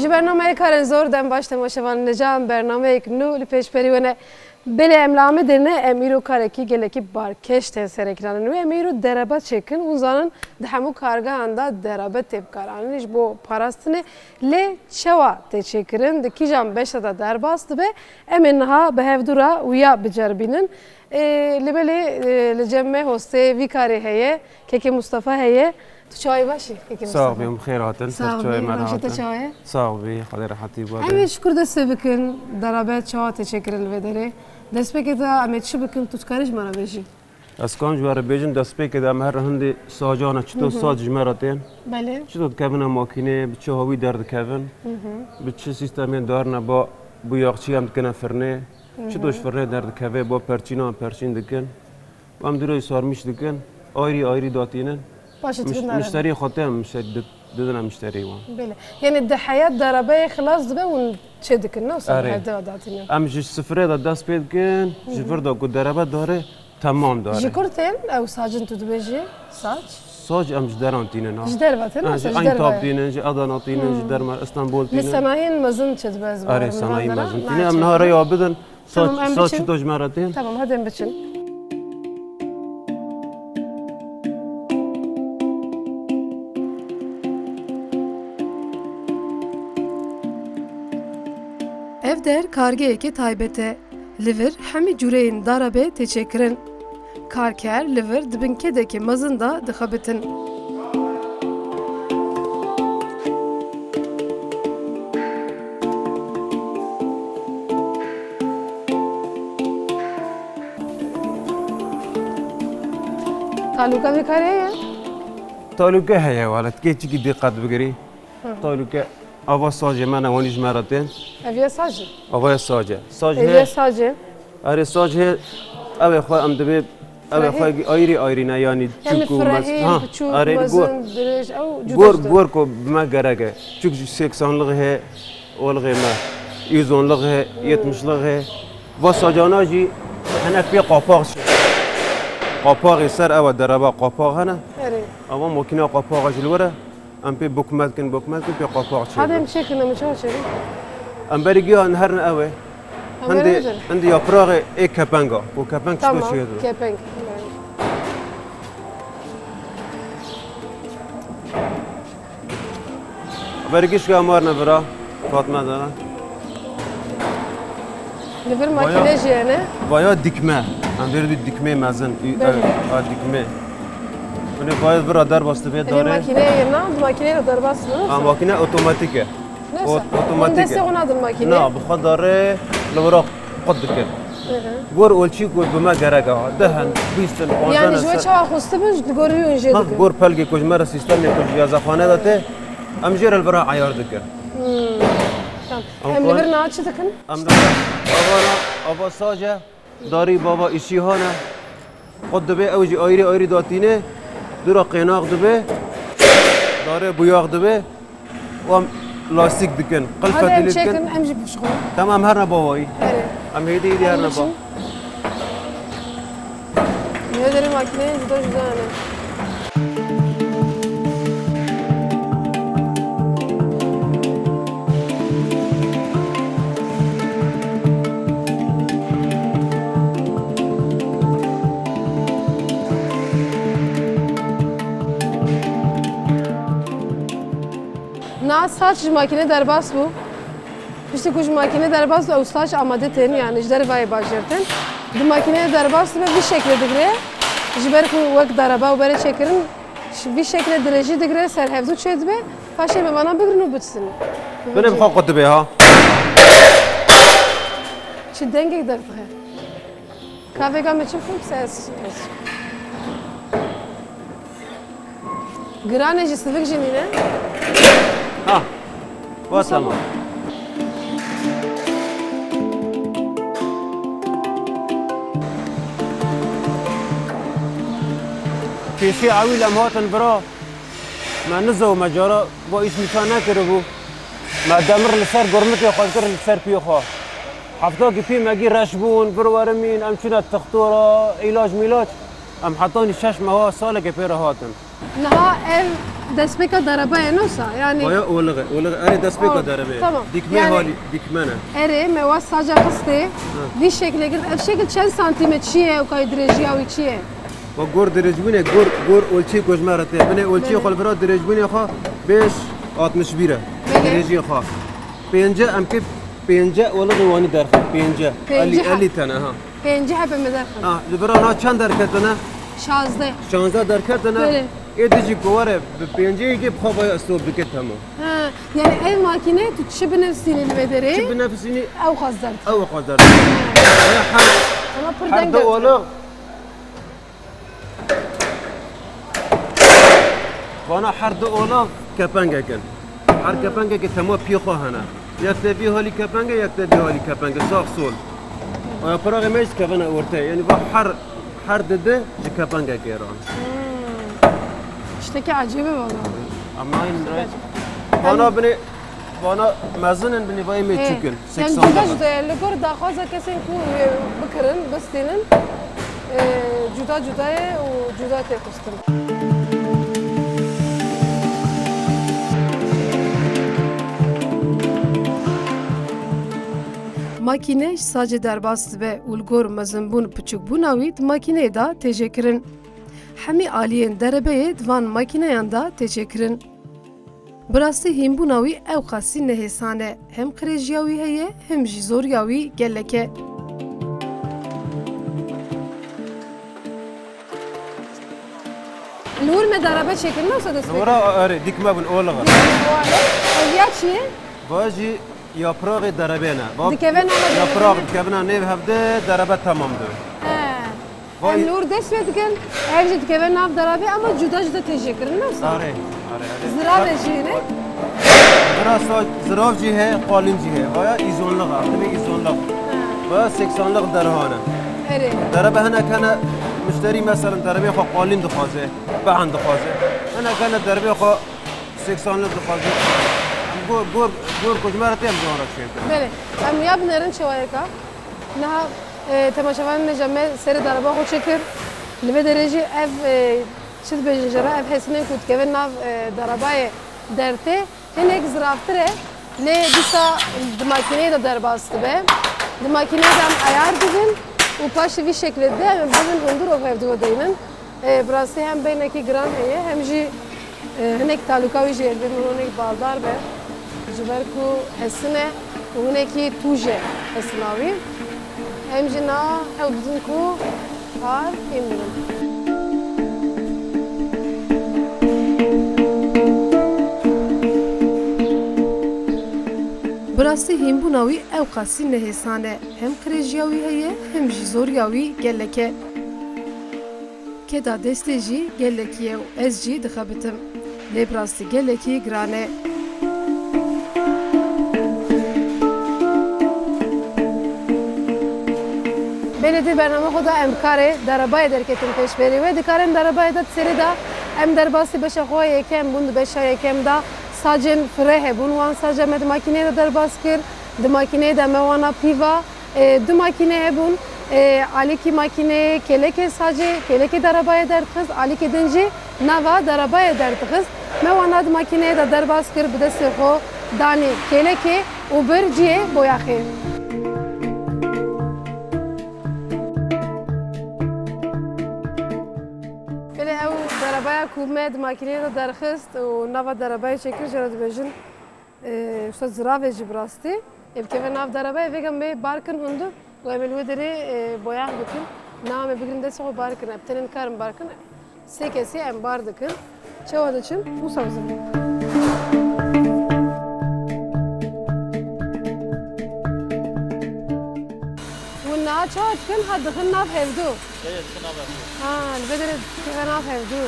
ji bernameyê karên zor dem baş temaşevan necam bernameyek nû li pêşberî Belê em li Amedê ne em îro karekî gelekî barkêş tên serêkiranin wê em îro derebe çêkin û zanin di hemû kargehan da derebe têbkaranîn ji bo parastinê lê çawa tê çêkirin di kîjan beşa da derbas dibe em ê niha bi hevdûra wîya biceribînin li belê li cem me hostê vî karê heye kekê Mustafa heye tu çawê başî kekê Mustafa. Sağ ol bîm xêr hatin. Sağ ol bî çawê. Sağ ol bî xwedê rehatî bade. Em ê ji kur dest pê bikin derebe çawa tê çêkirin li vê derê. Destpêkê te em ê çi bikin tu dikarî ji me re bêjî? Ez kan ji we re bêjim destpêkê de em her hindê sacana çito sac ji me re tên. Belê. Çito dikevine makînê bi çi hawî derdikevin. Bi çi sîstemên darine ba bu yaxçî em dikine firnê. Çito ji firnê derdikeve ba perçînan perçîn dikin. Em dirê sarmîş dikin. Ayrî ayrî datînin. Başa dikin derebe. Müşterî xwe tên didine müşterî wan. Belê. Yani di heyet derebeyê xilas dibe û çê dikin ne wisa Erê. hevdê datînin. Em ji sıfırê de dest pê dikin. Ji vir de ku derebe dare temam dare. Ji kur tên ew sacin tu dibêjî? Saç? Sac em ji deran tînin ha. Ji derve tên Ji wisa ji Eyn derve. tab tînin, ji Adana tînin, ji Derma İstanbul Li tînin. senayên mezin çê dibe ez Erê sanayî mezin tînin. Em niha rêya bidin. Tamam, em Sac biçin. çito ji me re tên. Tamam hadi em biçin. Ev der kargeyekê taybet e. Li vir hemî cureyên darabê tê çêkirin. Karker li vir dibin kedekê mezin da dixebitin. Taluka vê karê ye? Taluke heye walet kê çikî diqqet bigirî. Taluke ava sacê me ne wanî ji me re tên. Ev ye sacı. Avaya sace. Sac Ev ye heye. sacı. Erê sac heye. Ev ê xwe em dibe ev ê xwe ayrî ayrî ne yanî Yani çûk û mez. frehî, biçûk, Erê gor. mezin, dirêj ew cuda Gor cuda. gor ku bime gerek e. Çûk ji 80'lık heye. Olğê me. 110'lık heye. 70'lık heye. Va sacana jî hinek pê qapak çi. Qapaqê ser ew dereba qapaq hene. Erê. Ama makîna qapaqa ji li were em pê bukmetkin pê qapaq çê. Hadi em çêkin em çawa çêkin. Em berî giyan her ne ew e. Em Hindê verin. hindê yapraqê ê kepenga. Bu kepenk çito Tamam. çêye. Kepenk. Berî giş amar ne vira. Fatma da. Li vir makine jiyene. Baya dikme. Em berî dikme mezin. A dikme. Bunu baya vira derbastı bê Ev dare. makineye ye ne? Makineyle darbas mı? A makine otomatik e. Neyse. otomatik Deste e. onadın makine. Na bu xwe li wira qut dikin. Gor olçî ku bime gerek e. Dehen, bîstin, Yani panzdeh jwe çawa xuste bin goriyun jê Ha dikin. gor pelgê ku ji me re sîstemê ku ji yazaxane de tê em jê re li vira eyar dikin. Tamam. Em li vir naçı dikin. Em li ava sace darî baba îşîhane xwe dibe ew jî ayrî ayrî datîne dura qênaq dibe darê buyaq dibe û em lastik dikin Hadi qilfetî em lê dikin çêkin em jî pişxwe. tamam her ne bavayî Erê. em hêdî hêdî her ne ba. Ne derim makineye juda juda yani. Na saç ji makine derbas bu. İşte kuş makine derbas ve ustaş amade ten yani jder vay bajirten. Di makine derbas ve bir şekilde digre. Jiber ku vak daraba ve bere çekirin. Bir şekilde direji digre ser hevdu çedbe. Paşa me bana bigrin bitsin. Benim xwe qut dibe ha. Çi denge derdi. Kahvega me çifim ses. Grane ji sivik jinine. Ha. Va tamam. Kêşî ewî lem hatin bira. Me niza û me cara bo îş nîşan nekiribû. Me demir li ser gurmitê xwe kir li ser pî xwe. Heftakî pî megî reş bûn, bir werimîn, em çûne textora, îlac mîlac. Em hetanî 6 meha salekê pê re hatin. Niha ev despeka darabaya nosa yani Baya oğlağı. Eri despeka Ol- darabe. tamam. Dikme Yani- hali dikmene. eri meva saca kıstı bir şekilde gir ev şekil çen santimetre o kay derece ya içiye و گور درجبونه گور اولچی کجمرته بنه اولچی بله. خال برا درجبونه خا 5 60 بیره بله. درجی خا 5 ام که 5 ولا دوانی درخه 5 پنجه 50 tane ha penci hep emeder ha libra na çan derketene şazde 16 derketene Bله. edici kovare 5 ki baba stop diket tamam ha yani ev makine tutuşu bir nefsini vedere çi benefsini ev hazdar او قدر ya ama her pırdan de oğlu bana her de oğlu kepenge gel her kepenge ki tamam piyo hana yak de bir hali kepenge yak de bir hali kepenge sağ sol o yaprağı meş kepene ortaya yani bu her dedi kepenge geran işte ki acemi valla ama in bana mezunun beni vay me çükün yani 80 juda juda yerli gör daha fazla kesin ku bıkırın bıstinin juda judaya o juda te kustum Makine sadece derbast ve ulgor mezembun piçuk bunavit makine da teşekkürün. Hemi aliyen derebeye dvan makineyan da teşekkürün. Birastı him bunavi ev khasi nehesane hem krejiyavi heye hem jî zoryavi geleke. Nur me darabe çekin nasıl destek? Nura öyle dikme bun oğlu Ya çiye? Baji yaprağı darabena Dikeve nama yaprağı dikevna nev hevde darabe tamamdır Vay. Hem Nur desmedikin evci dikeve nav darabe ama juda juda teşekkürün nasıl? Are Zira rejine. زراف جی ہے قالین جی ہے ویا ایزون لغا تبي ایزون لغ ویا 80 لغ درهانه Evet. دربه هنا كان مشتري مثلا دربه خو قالين دخازه بعن دخازه انا كان دربه خو 80 لغ دخازه گور کجمرته هم جوان رکشید Böyle. Hem yapınların çavayaka. Naha temaşavan necame seri daraba xo çekir. Live derece ev çiz bejara ev hesine kut kevin nav darabaya derte. Hinek ziraftire le disa makineye de derbastı be. Makineye de ayar didin. U paşı bir şekilde bizim hundur o evde odayının. Burası hem beyneki gran heye hem ji hinek talukavi ji elbin hinek baldar be. Jiber ku hesine huneki tuje hesinavi. Hem ji na evdin ku har imdirin. Birastı him bunavi ew qasî nehêsane hem kirêjiya heye hem jî zorya wî geleke. Keda destê jî gelekî ye û ez jî dixebitim. Lê birastî gelekî giran e. Belediye bername xwe da em karê derabayê derketin pêşberî ve dikarin derabayê de serê da em derbasî beşa xwe yekem bûn di beşa yekem da sacên firê hebûn wan saca me di makineyê de derbas kir di makineyê de me wana pîva du makine hebûn alîkî makineyê kelekê sacê kelekê derabayê derdixiz alîkê din jî nava derabayê derdixiz me wana di makineyê de derbas kir bi destê xwe danî kelekê û bir ciyê boyaxê. Böyle ev darabaya kumet makineye de derxist û nava darabaya çekir jara dibêjin şo ziravê jî bi rastî ev keve nav darabaya vêgem me barkin hundu û em ê li wê derê boyax bikin nav me bigirin destê xwe barkin em tenên karin barkin sê kesî em bar dikin çawa diçin û sabzin. û niha çawa dikin ha dixin nav hevdû Ha, li vê derê keve nav hevdû.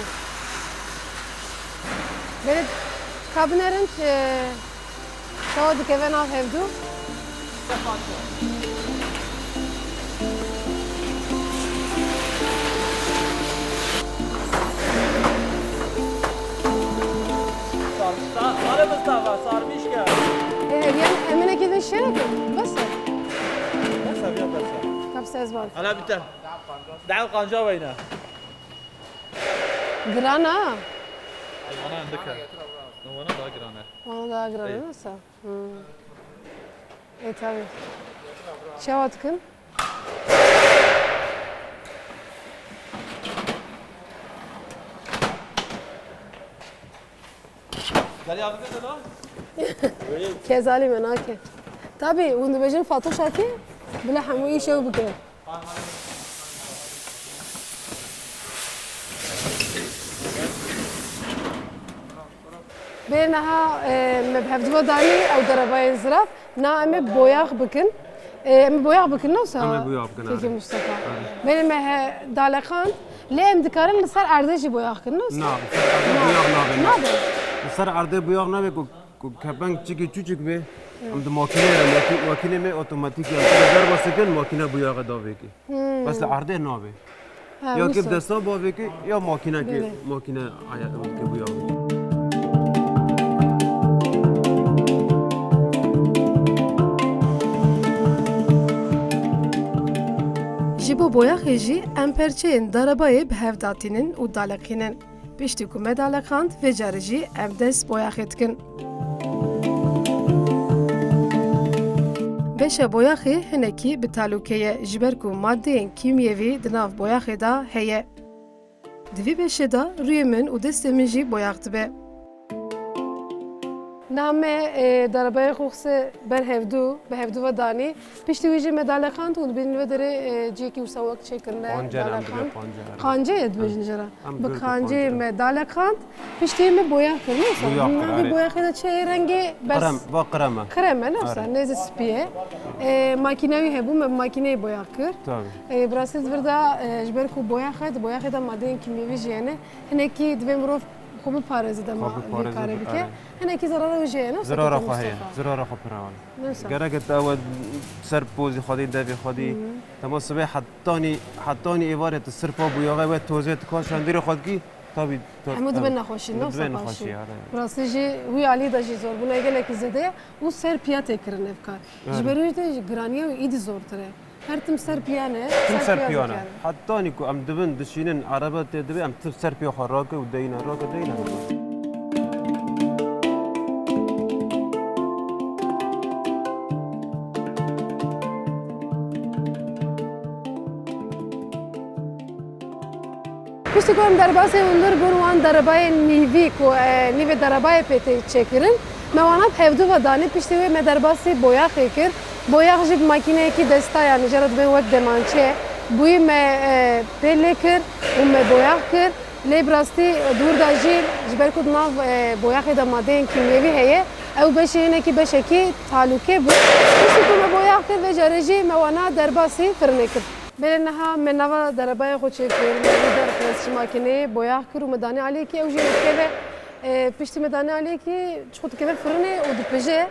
Böyle kabinerin çawa dikeve nav hevdû. آره مصطفى صار مشكلة Yani emine gidin şerek bas. بس يا بس Kapsa ez var. انا بنت دعوا قنجة وينه Gran ha. Ona endike. Ona daha girane. Ona daha granı nasıl? Tabii. Şevatkın. Gel yardım et lan. Kezali menake. Tabii, bunu bejin Fatoşaki bile hamu iyi şey bugün. بينها مبهفدوا داني او درباي زراف نا ام بوياغ بكن ام بوياغ بكن نوسا Em buyaq bikن، كيكي مصطفى بين ما دالخان لا ام دكارن لسر اردشي بوياغ كن نوسا Na, buyaq nabe. نابه Sar arde buyaq nabe ku kepenk çiki küçük be. Am de makine me otomatik ya. Dar basıkın makine buyağa da veki. Mesela arde nabe. Ya ki desta bu veki ya makine ki makine aya ki buyağı. Ji bo boyaxê jî em perçeyên darabayê bi hev datînin û dalexînin. Piştî ku me dalexand vê carê jî em dest boyaxê dikin. Beşa boyaxê hinekî bi talûkê ye ji ber ku maddeyên kîmyevî di nav boyaxê da heye. Di vî beşê de rûyê min û destê min jî boyax dibe. Name darabaya xoxse ber hevdû, bi hevdû ve danî. Piştî wî jî me dalexand û dibînin ve derê ciyekî wisa wek çêkirine Pancer em dibe dalexand. pancer. Kancayê dibêjin jîra. Em Bi bir kancayê pancer. me dalexand, piştî me boyax kir newsa. Boyax kir, Navê erê. boyaxê de çê rengê bes Krem, va krema. kreme newsa, nêzî spî ye. Makînewî hebû me bi makîneyê boyax kir. Tabii. Bir rastî divir da ji ber ku boyaxê di boyaxê de maddeyên kîmyevî jî hene. Hinekî divê mirov xwe biparêze dema Xwe vê biparêze, karê bike. erê. Hinekî zarara wî jî heye newsa. Zirara Keke xwe heye. Mustafa. Zirara xwe pirawan. Newsa. Gerek et ew ser pozî xwedî devê xwedî. Tema sibê hetanî êvarê tu sirpa buyağa ve tozê tu kaş şandîrê xwedkî tabii. Hemû dibin nexweşî newsa Dibin paşî. nexweşî, Bir rastî jî wî alî de jî zor bûne gelekî zêde û ser piya têkirin ev kar. Ji ber wî de giraniya wî îdî zortir e. Her tim ser piya ne? Tim ser piyana. dikare. Hetanî ku em dibin dişînin araba tê dibe em tim ser piya xwe rake û deyîne rake deyîne. Piştî ku em derbasê hundir bûn wan derebayê nîvî ku nîvê derebayê pê tê çêkirin, me wana hevdû ve danî piştî wê me derbasê boyaxê kir. Boyax jî bi makîneyekî desta yani jara dibên wek demançe. Bûyî me pê lê kir û me boyax kir. Lê bi rastî dûr da jî ji ber ku di nav boyaxê de maddeyên kîmyevî heye, ew beşê hinekî beşekî talûkê bû. Piştî ku me boyax kir vê carê jî me wana derbasî firnê kir. Belê niha me nava derebaya xwe çêkir, me wî derxist ji makîneyê boyax kir û me danî aliyekî ew jî dikeve piştî me danî aliyekî ji xwe dikeve firnê û dipije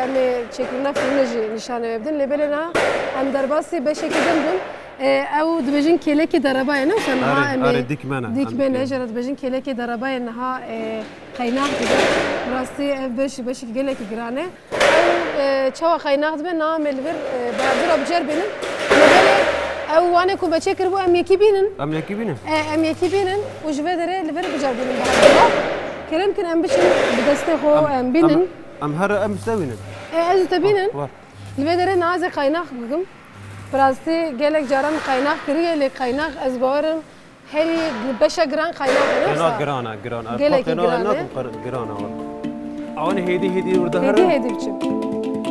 em ê çêkirina firnê jî nîşane wê bidin. Lê belê niha em derbasî beşekî din bûn ew dibêjin kêlekê derebayê ne wisa niha em ê dikmene jara dibêjin kêlekê derebayê niha qeynax dibe. Bi rastî ev beş beşî gelekî giran e. Ew çawa qeynax dibe niha em ê li vir berdûra bicer bînin. Lê belê ew wanê ku me çêkir bû em yekî bînin. Em yekî bînin? Em yekî bînin û ji vê derê li vir bicer bînin berdûra. Kerem kin em biçin bi destê xwe em bînin. Em her em stewînin. Ez te bînin. Var. Li vê derê nazê qeynax bikim. Bi rastî gelek caran qeynax kiriye lê qeynax ez bawerim herî beşa giran qeynax e Qena girana girana. Gelekî Qena giran e. girana var. Awan hêdî orada her. Hêdî biçin.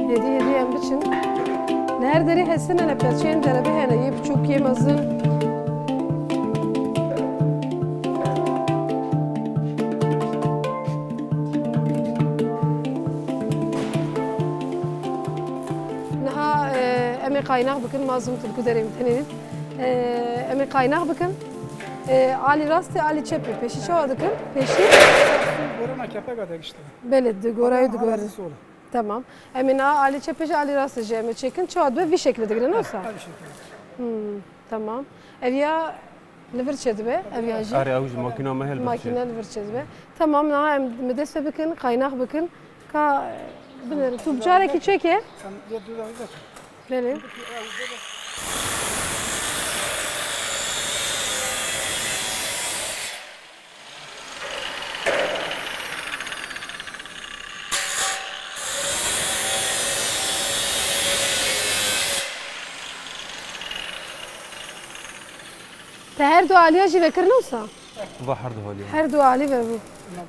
Hêdî em biçin. Li her derê hestin hene peçeyên derebe hene yê biçûk yê mezin. Niha em ê qeynax bikin mazûm tu derê min tenê dît. Em ê qeynax bikin. Alî rastê alî çepê pêşî çawa dikin? Pêşî Borana kepek adak işte. belê di gorayê digorin. Arazisi olan. Tamam. Em ê niha alî çepê jî alî rastê jî em ê çêkin çawa dibe vî şeklê digirin wisa? Her şekilde. Tamam. Ev ya li vir çê dibe? Ev ya jî Are ew ji makîna me hel makîne li vir çê dibe? Tamam niha em me dest pê bikin, qeynax bikin. Ka binêrin. Tu bicarekî çêke? Sen bir dakika. Belê. her du aliya jî vekir newsa. Bahar da holiye. Her du alî ve bû.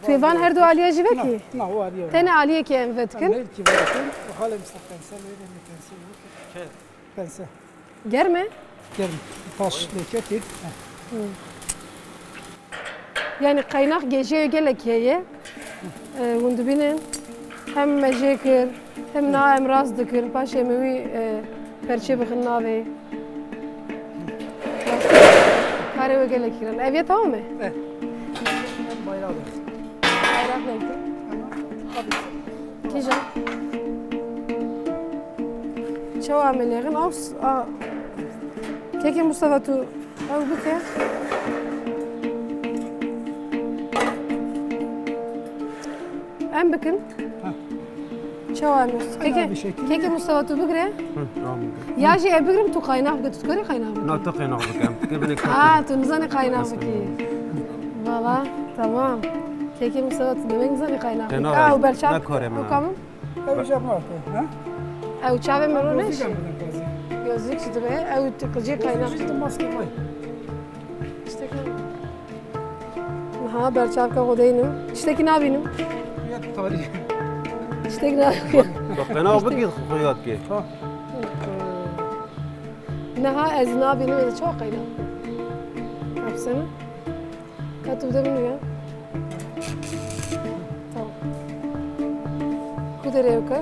Têvan her du aliya jî vekî. Na o arıyor. Tenê aliyekê em vedikin. Ne ki bakın. Hala mesela pense verin pense. Pense. Germe. Gelin. Taş leketir. Yani kaynak gece gelek heye. Hûn dibînin hem me jê kir, hem na em rast dikin. Paşê me wî perçê bixin navê. Karê wê gelek kirin. Ev yê tamam mı? Bayrağı. Bayrak renkli. Kîjan. Çawa melêxin aws kekê Mustafa tu ew bike. Em bikin. Çawa em bir şekilde. kekê Mustafa tu bigire. Tamam. Ya jî ev bigirim tu qaynak bike. Tu dikarî qaynak bike. Na ta qeynak bikem. Gebine Tu nizanî qaynak bikî. Valla tamam. Kekê Mustafa tu demek nizanî qaynak bike. Qeynak Ew berçav. ne kare mi? Kamın. Tabii var. Ha? Ew çavê me ro neş. Gözlük almadan kazi. Gözlük ji dibe. Ew qiciyê qaynak. İşte maske var. Ha berçavka xwedeynim. Tiştekî nabînim. Ya tarih. Tiştekî nabînim. Da qeynak bikî xuyat ki. Neha ez nabînim ez çok qaynak. Hepsini. Ka tu bide min ya. Tamam. Ku derê ew ka?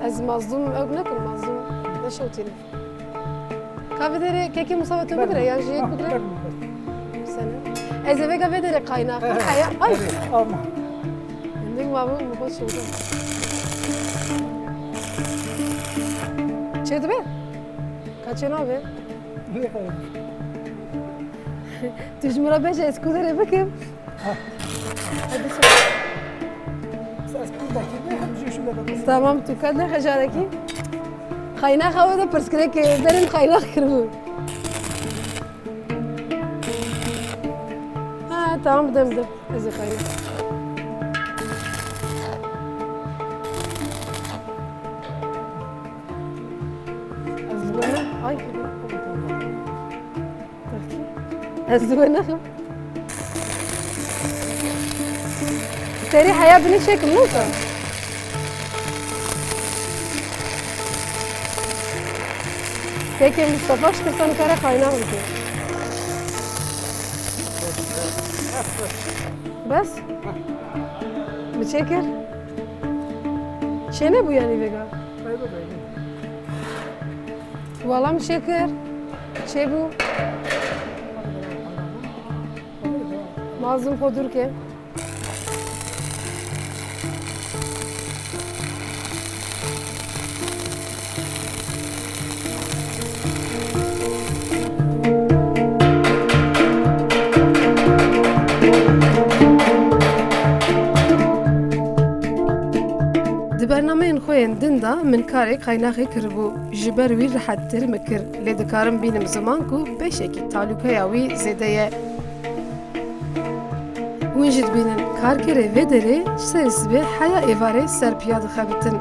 Ez mazlum ew nekim mazlum. Neşewtînim. Ka vê derê kekê Mustafa tu bigire yan jî yek bigire. Sene. Ez eve ka vê derê qaynak. Haya. Ay. Ama. Endek mabû mı şewdim. Çê dibe? Kaçê nabe? Ne kadar? Tu ji min re beş ez ku derê bikim. Hadi söyle. Ses buradaki ne hep şu şurada. Tamam tu kad ne xejarekî? Qaynak xewe de pirskirek berin qaynak kiribû. Ha tamam bidem bidem. Ez ê qaynak. Ez dibêne ay. Ez dibêne xim. Serî heya binî çekim nûsa. Kekê Mustafa ji kirsan kare qaynak bike. Bes? Biçêkir? Çê nebû yanî vêga? Wala min şêkir. Çê bû? Mazlum xwe dûr ke. Di bernameyên xwe yên din da min karê qaynaxê kiribû. Ji ber wî rihettir mikir. Lê dikarim bînim ziman ku beşekî talûkeya wî zêde ye. Hûn jî dibînin karkerê vê derê ji serê sibê heya êvarê serpiya dixebitin.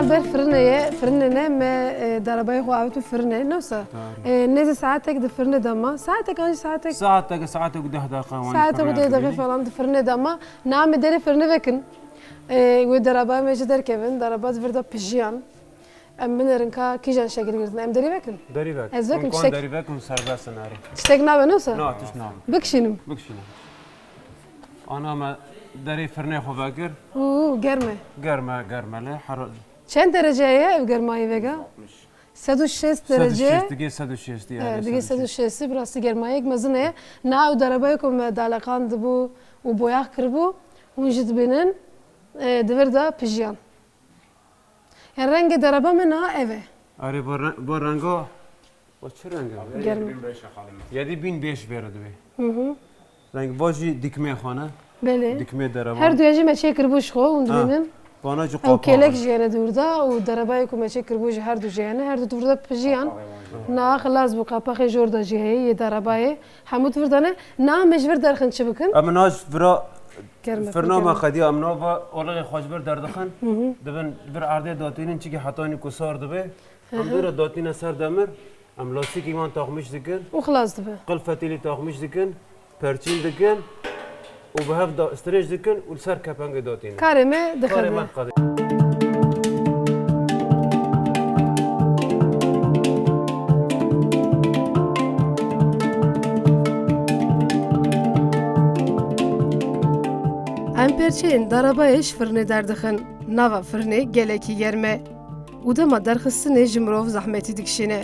ber fırınne me darabay xwavet fırınne neyse neze saatek de fırınne dama saatek anji saatek ساعتك 10 دقائق ساعتك ودي دقيقة falan de fırınne dama nam deri fırınne vekin ve darabay mece der kevin darabaz verda pijian em minerin ka kijan şekil girdin em deri vekin دريبك Ez vekin كون çiçek دريبك وسرباس ناري çiçek nabe neyse لا تسنام bıkşinim بكشنا انا ما دري فرني خو باكر germe قرمه له حر Çend dereceye ev germayı vega? 106 derece. دیگه 160 Evet, دیگه 160 burası germayı mezune. Na u darabaya kom dalakan bu u boyak kırbu. Un jidbinin devir da pijiyan. Yani rengi daraba mı na eve? آره با رنگا با چه رنگه؟ Germa. یادی بین بیش برده بی رنگ باجی دکمه خانه Beli. دکمه دربا Her duyacı meçe kırbu şu un dibinin. بانا جو Ev kelek قاپا jiyane durda u darabaya kom meçe kırbu her du jiyane her du durda pijiyan. Na xlas bu qapaqe jorda jiye ye darabaya. Hamut vurdane na mecbur derxin çıbıkın. اما ناش فرا Germe. فرنامه خدی امنا با اولغ خوشبر دردخن دبن بر عرضه داتینین چی که حتانی کسار دبه هم دور داتینه سر دمر ام لاستیک ایمان تاخمش دکن U xlas dibe. قل فتیلی تاخمش دکن پرچین دکن و به هف دا استرش دکن و سر کپنگ داتینه Kareme کار dixebe. من قدی Em perçeyên darabaya ji firnê derdixin, nava firnê gelekî germe. û dema derxistinê ji mirov zehmetî dikişîne.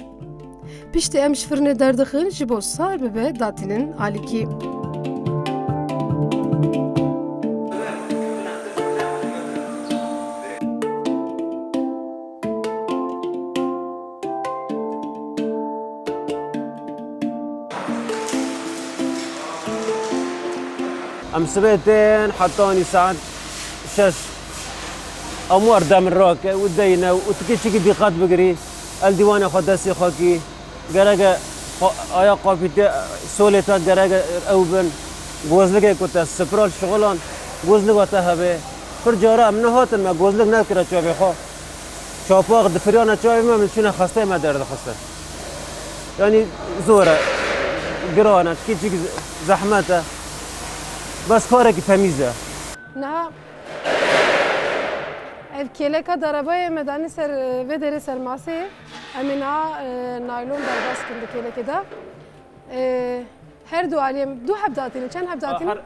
Piştî em ji firnê derdixin ji bo sar bibe datînin alîkî. ام سبيتين حطوني ساعات شش امور دم الروك ودينا وتكيشي دقات بقري الديوان خداسي خوكي قرقه ايا قافيتي سوليتا قرقه اوبن غوزلك كنت سبرال شغلان غوزلك وتهبه فرجارا من هاتن ما غوزلك نكره چوبي خو شوفاق دفريانا چوبي ما من شنو خسته ما درد خسته يعني زوره قرانا تكيشي زحمته بس کارکی تمیزه Niha ev keleka darabaya medani ser ve deri sermasê em ê niha naylon derbas kin di kelekê de. Her du aliyem du heb datînin çend heb datînin?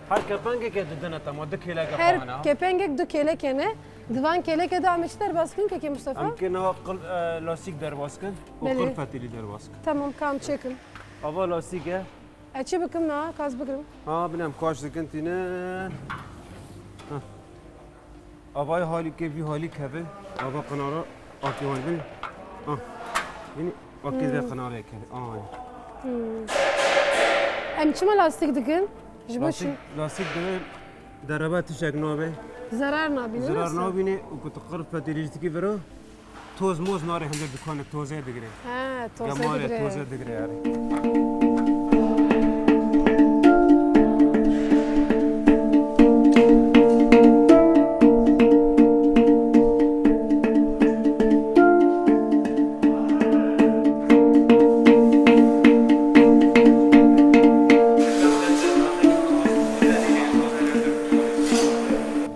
هر کپنگی که ددنه تمام دکی لگه Her خانه kepengek du kelekene. Divan keleke de ameçi derbas kin keke Mustafa? ام که نه قل لاستیک در باز کن و بله. قل فتیلی در باز کن Tamam kam çekin. اول لاستیکه Eçi bikim niha kaz bikirim. ها بینم کاش دکن تینه آبای حالی که بی حالی کبه آبا قنارا آکی وان بین یعنی آکی در قناره کبه Em çima lastik dikin? Ji bo çi? لاستیک در دربه تشک نابه Zarar nabînin زرار nasıl? نابینه و کت قرب فتیلیشتی که برو توز موز ناره هنده دکانه توزه دگره He toze Gamale digre. toze degre yani.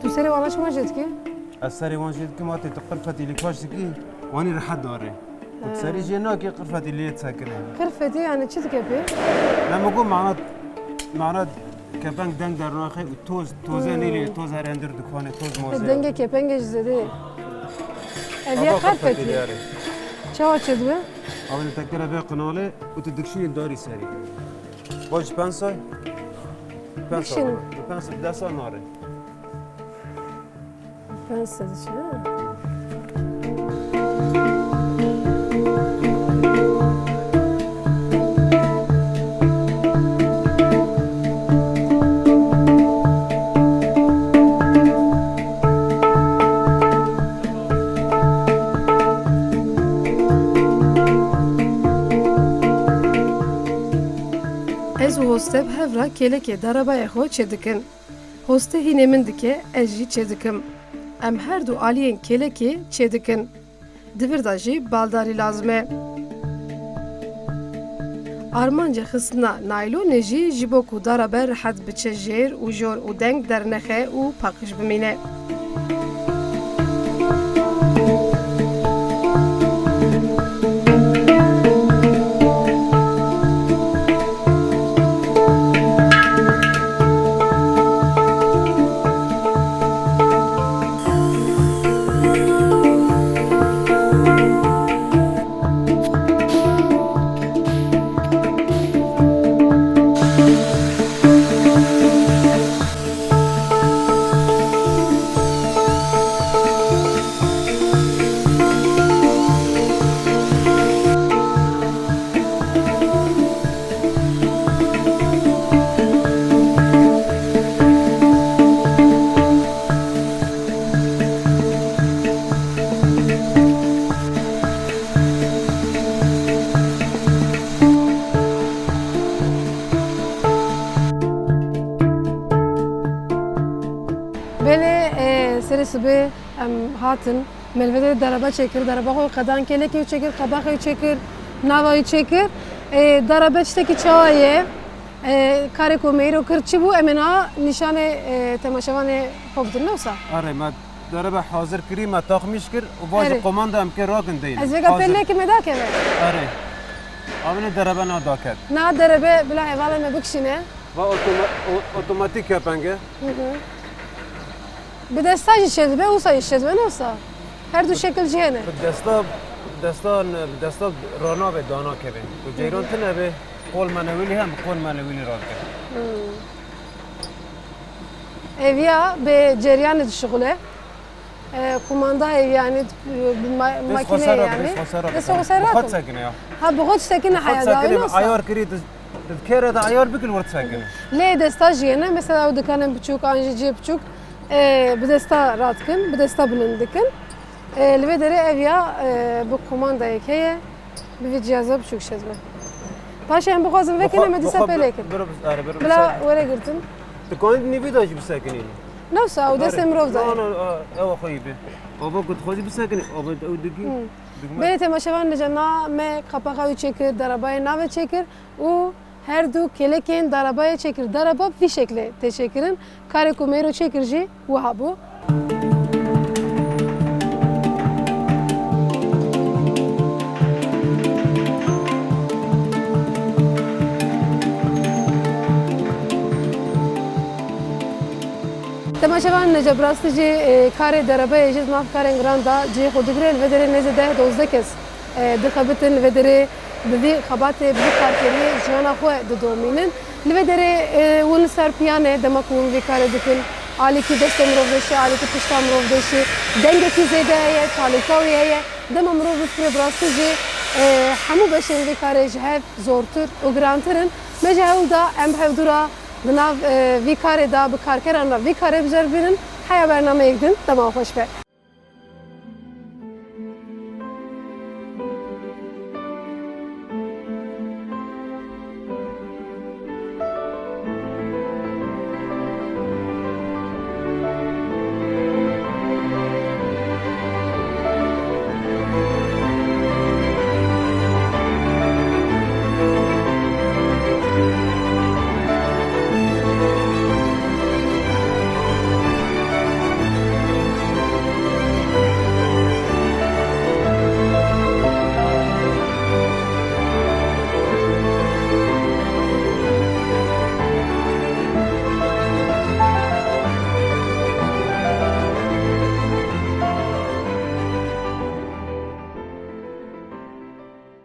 Tu seri vana çima jetki? السري وان جيت كما تقرفة اللي كاشتكي واني رح داري وتسري جينا كي قرفة اللي تسكنها Kırfeti yani çi dikepi? لما اقول معنات كبنك دنگ در ناخي توزه نيلي توز هرندر دكانه توز موزه Denge kepenge jizedi. Eviye قرفة kırfeti. يعني Çava çedme? اول تكتر بها قناله وتدكشي داري سري باش بانساي دكشين. بانساي داسا ناري Ben size ha. Ez û hosteb hevra kelekê derabaya xwe çêdikin. Hoste hînê min dike, ez jî çêdikim. Em her du aliyên kelekê çêdikin. Divir da jî baldarî lazim e. Armanca xistina naylonê jî ji bo ku darabe rihet biçe jêr û jor û deng dernexe û paqij bimîne. sibê em hatin melvede dereba çekir, dereba xwe qedan kelekê çekir, qabaxê çekir, navayê çekir. Dereba tiştekî çawa ye. Karê ku mêro kir çi bû em ê niha nîşanê temaşevanê xwe bidin wisa. آره ما داره به حاضر کری ما تاخمیش کر و باز آره. قماند هم که راکن دین Ez vêga pelekê me dakeve. آره آمین داره به ناداکت Na derebe bila hevalê me bikişîne. و اتوماتیک کپنگه Bi desta jî şezbe wisa jî şezbe wisa. Her du şekil jî hene. دستا رانا به دانا کبین و جیران تنه به قول منویلی هم قول منویلی را کن Eviya be cereyan şugule. Kumanda ev yani makine yani. Dest xosara خود سکنه یا Ha bu xod sekin خود hayada سکنه wisa. ayar کری دکره da ayar bikil ورد سکنه Lê desta jiyene mesela o dükkanın biçuk, anjici biçuk. Bi desta ratkin, bi desta bilind dikin. Li vê derê ev ya bu kumandayek heye. Bi vê cihaza biçuk şezme. Paşa em bixwazim vekine me dîsa pêlêkin. Bila were girtin. دکانی نیوی داشت بسکنی Newsa ew destê mirov da. او خویی به آبا کد خودی بسکنی آبا او دکی Bê temaşevan dice na me qapaxa wî çekir, derabayê navê çekir û her du kelekên derabayê çekir. Deraba vî şeklê tê çekirin. Karê ku mêro çekir jî wiha bû. Temaşevan nece birastî jî karê derabayê jî nav karên giran da cihê xwe digire li vê derê nêzî 10-12 kes dixebitin li vê derê bi vî xebatê bi vî karkeriyê jiyana xwe didomînin. Li vê derê hûn li ser piyanê dema ku hûn vî karê dikin alîkî destê mirov deşê, alîkî pişta mirov deşê, dengekî zêde heye, talîka wî heye, dema mirov bifire birastî jî hemû beşên vî karê ji hev zortir û girantirin. Me ji hewl da em hevdûra di nav vî karê da bi karkeran re vî karê biceribînin heya bernameyek din dema xweş be.